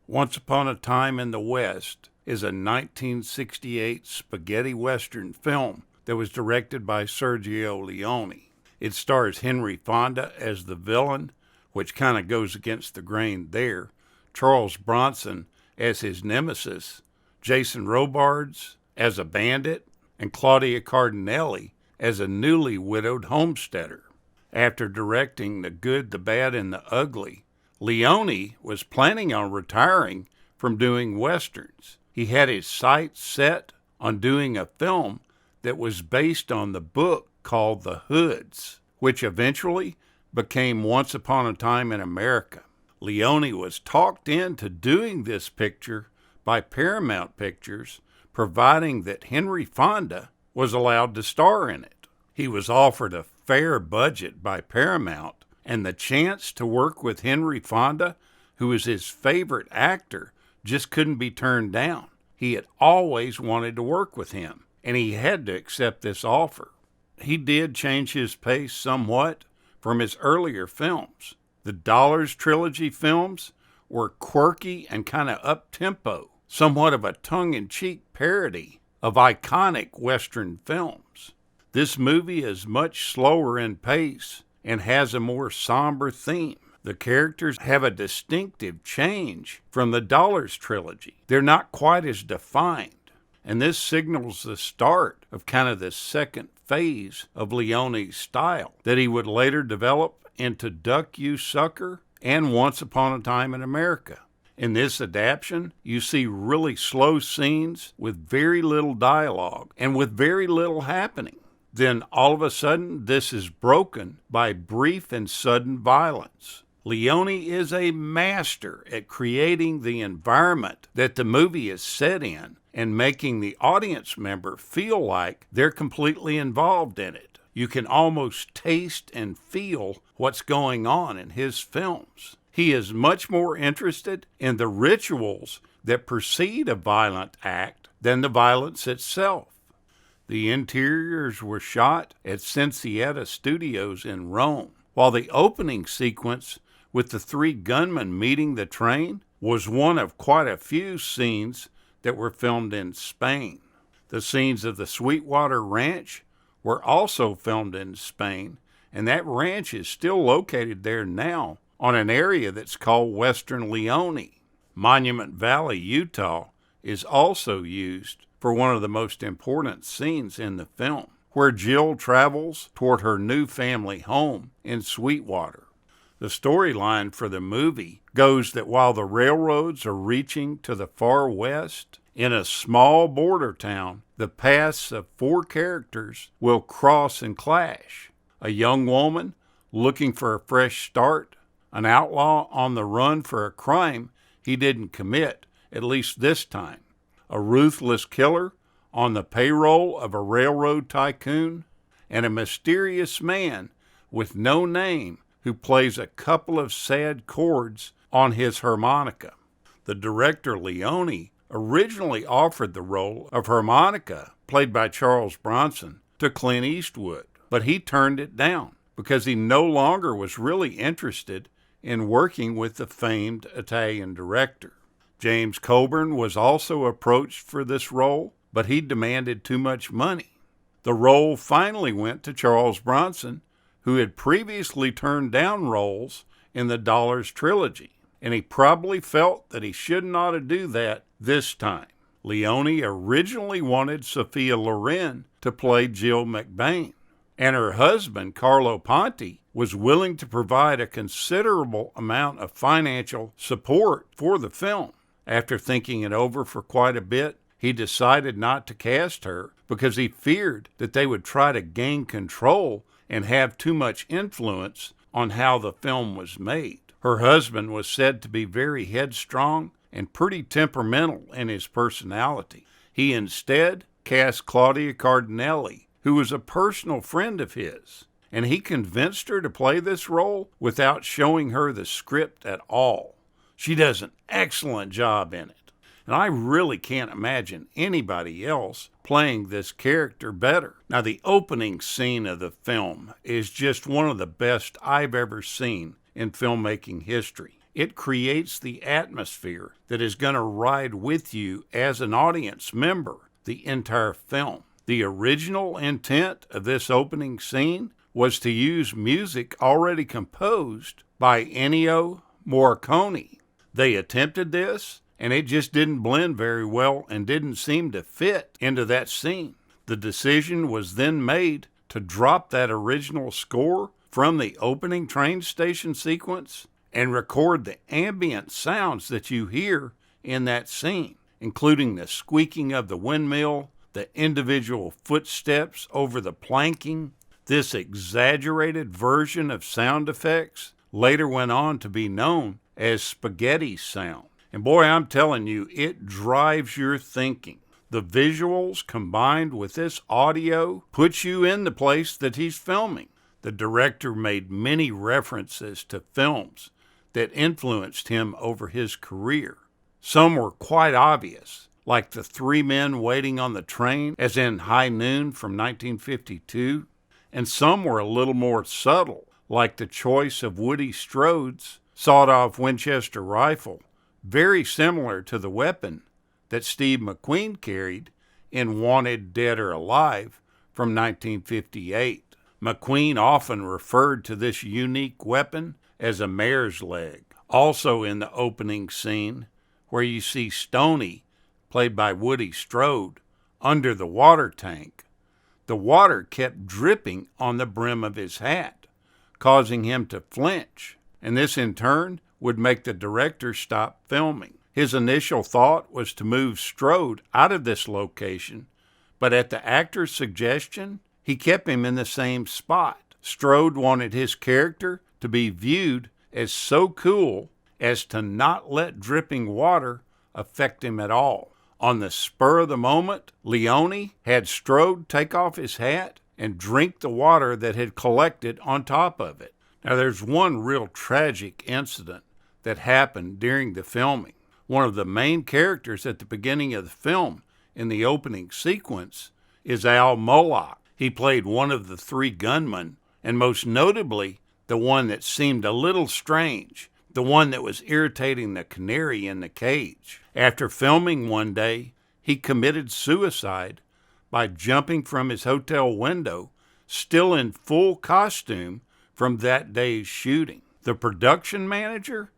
Once Upon a Time in the West is a 1968 spaghetti western film that was directed by Sergio Leone. It stars Henry Fonda as the villain, which kind of goes against the grain there, Charles Bronson as his nemesis, Jason Robards as a bandit, and Claudia Cardinelli as a newly widowed homesteader. After directing The Good, the Bad, and the Ugly, Leone was planning on retiring from doing westerns. He had his sights set on doing a film that was based on the book called The Hoods, which eventually became Once Upon a Time in America. Leone was talked into doing this picture by Paramount Pictures, providing that Henry Fonda was allowed to star in it. He was offered a fair budget by Paramount, and the chance to work with Henry Fonda, who was his favorite actor, just couldn't be turned down. He had always wanted to work with him, and he had to accept this offer. He did change his pace somewhat from his earlier films. The Dollars trilogy films were quirky and kind of up-tempo, somewhat of a tongue-in-cheek parody of iconic Western films. This movie is much slower in pace and has a more somber theme. The characters have a distinctive change from the Dollars trilogy. They're not quite as defined, and this signals the start of kind of the second phase of Leone's style that he would later develop into Duck You Sucker and Once Upon a Time in America. In this adaptation, you see really slow scenes with very little dialogue and with very little happening. Then all of a sudden, this is broken by brief and sudden violence. Leone is a master at creating the environment that the movie is set in and making the audience member feel like they're completely involved in it. You can almost taste and feel what's going on in his films. He is much more interested in the rituals that precede a violent act than the violence itself. The interiors were shot at Cinecittà Studios in Rome, while the opening sequence with the three gunmen meeting the train was one of quite a few scenes that were filmed in Spain. The scenes of the Sweetwater Ranch were also filmed in Spain, and that ranch is still located there now on an area that's called Western Leone. Monument Valley, Utah, is also used for one of the most important scenes in the film, where Jill travels toward her new family home in Sweetwater. The storyline for the movie goes that while the railroads are reaching to the far west, in a small border town, the paths of four characters will cross and clash. A young woman looking for a fresh start, an outlaw on the run for a crime he didn't commit, at least this time, a ruthless killer on the payroll of a railroad tycoon, and a mysterious man with no name who plays a couple of sad chords on his harmonica. The director Leone originally offered the role of harmonica, played by Charles Bronson, to Clint Eastwood, but he turned it down because he no longer was really interested in working with the famed Italian director. James Coburn was also approached for this role, but he demanded too much money. The role finally went to Charles Bronson, who had previously turned down roles in the Dollars trilogy, and he probably felt that he shouldn't ought to do that this time. Leone originally wanted Sophia Loren to play Jill McBain, and her husband, Carlo Ponti, was willing to provide a considerable amount of financial support for the film. After thinking it over for quite a bit, he decided not to cast her because he feared that they would try to gain control and have too much influence on how the film was made. Her husband was said to be very headstrong and pretty temperamental in his personality. He instead cast Claudia Cardinelli, who was a personal friend of his, and he convinced her to play this role without showing her the script at all. She does an excellent job in it, and I really can't imagine anybody else playing this character better. Now, the opening scene of the film is just one of the best I've ever seen in filmmaking history. It creates the atmosphere that is going to ride with you as an audience member the entire film. The original intent of this opening scene was to use music already composed by Ennio Morricone. They attempted this, and it just didn't blend very well and didn't seem to fit into that scene. The decision was then made to drop that original score from the opening train station sequence and record the ambient sounds that you hear in that scene, including the squeaking of the windmill, the individual footsteps over the planking. This exaggerated version of sound effects later went on to be known as spaghetti sound. And boy, I'm telling you, it drives your thinking. The visuals combined with this audio puts you in the place that he's filming. The director made many references to films that influenced him over his career. Some were quite obvious, like The Three Men Waiting on the Train, as in High Noon from 1952, and some were a little more subtle, like the choice of Woody Strode's sawed-off Winchester rifle, very similar to the weapon that Steve McQueen carried in Wanted Dead or Alive from 1958. McQueen often referred to this unique weapon as a mare's leg. Also in the opening scene, where you see Stoney, played by Woody Strode, under the water tank, the water kept dripping on the brim of his hat, causing him to flinch, and this in turn would make the director stop filming. His initial thought was to move Strode out of this location, but at the actor's suggestion, he kept him in the same spot. Strode wanted his character to be viewed as so cool as to not let dripping water affect him at all. On the spur of the moment, Leone had Strode take off his hat and drink the water that had collected on top of it. Now, there's one real tragic incident that happened during the filming. One of the main characters at the beginning of the film in the opening sequence is Al Moloch. He played one of the three gunmen, and most notably, the one that seemed a little strange, the one that was irritating the canary in the cage. After filming one day, he committed suicide by jumping from his hotel window, still in full costume from that day's shooting. The production manager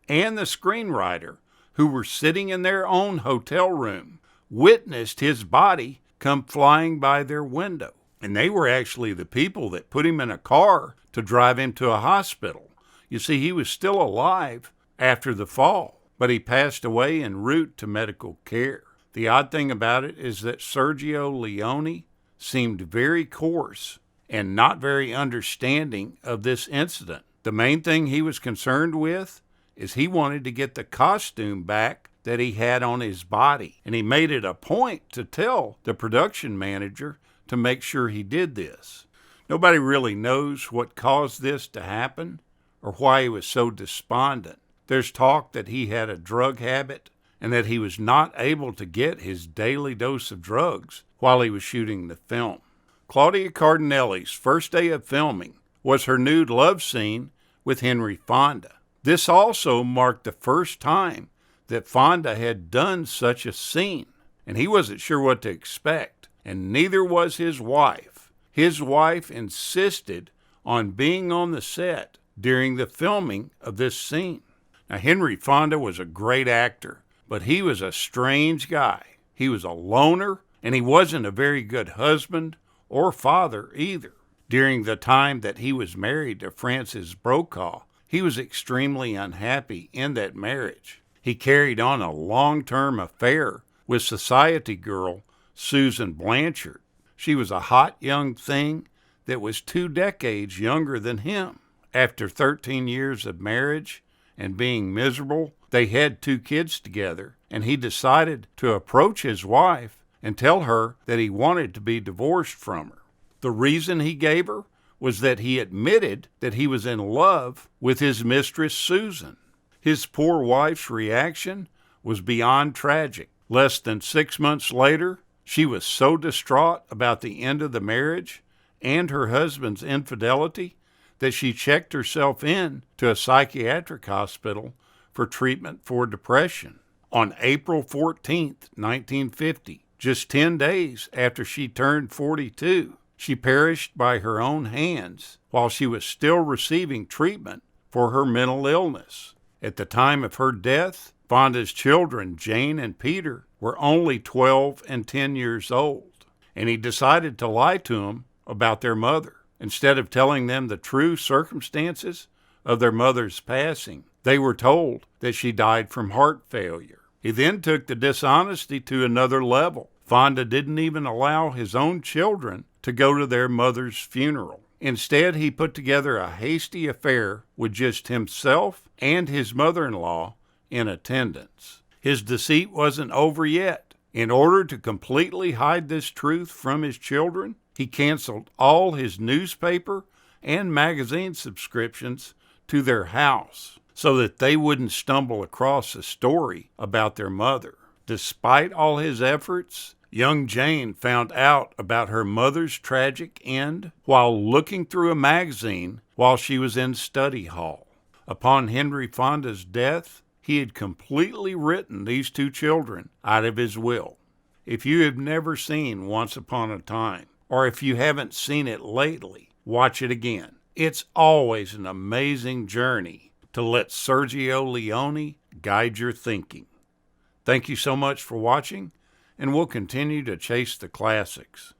and the screenwriter, who were sitting in their own hotel room, witnessed his body come flying by their window. And they were actually the people that put him in a car to drive him to a hospital. You see, he was still alive after the fall, but he passed away en route to medical care. The odd thing about it is that Sergio Leone seemed very coarse and not very understanding of this incident. The main thing he was concerned with is he wanted to get the costume back that he had on his body, and he made it a point to tell the production manager to make sure he did this. Nobody really knows what caused this to happen or why he was so despondent. There's talk that he had a drug habit and that he was not able to get his daily dose of drugs while he was shooting the film. Claudia Cardinelli's first day of filming was her nude love scene with Henry Fonda. This also marked the first time that Fonda had done such a scene, and he wasn't sure what to expect, and neither was his wife. His wife insisted on being on the set during the filming of this scene. Now, Henry Fonda was a great actor, but he was a strange guy. He was a loner, and he wasn't a very good husband or father either. During the time that he was married to Frances Brokaw, he was extremely unhappy in that marriage. He carried on a long-term affair with society girl Susan Blanchard. She was a hot young thing that was 2 decades younger than him. After 13 years of marriage and being miserable, they had 2 kids together, and he decided to approach his wife and tell her that he wanted to be divorced from her. The reason he gave her was that he admitted that he was in love with his mistress Susan. His poor wife's reaction was beyond tragic. Less than 6 months later, she was so distraught about the end of the marriage and her husband's infidelity that she checked herself in to a psychiatric hospital for treatment for depression. On April 14, 1950, just 10 days after she turned 42, she perished by her own hands while she was still receiving treatment for her mental illness. At the time of her death, Fonda's children, Jane and Peter, were only 12 and 10 years old, and he decided to lie to them about their mother. Instead of telling them the true circumstances of their mother's passing, they were told that she died from heart failure. He then took the dishonesty to another level. Fonda didn't even allow his own children to go to their mother's funeral. Instead, he put together a hasty affair with just himself and his mother-in-law in attendance. His deceit wasn't over yet. In order to completely hide this truth from his children, he canceled all his newspaper and magazine subscriptions to their house so that they wouldn't stumble across a story about their mother. Despite all his efforts, young Jane found out about her mother's tragic end while looking through a magazine while she was in study hall. Upon Henry Fonda's death, he had completely written these two children out of his will. If you have never seen Once Upon a Time, or if you haven't seen it lately, watch it again. It's always an amazing journey to let Sergio Leone guide your thinking. Thank you so much for watching, and we'll continue to chase the classics.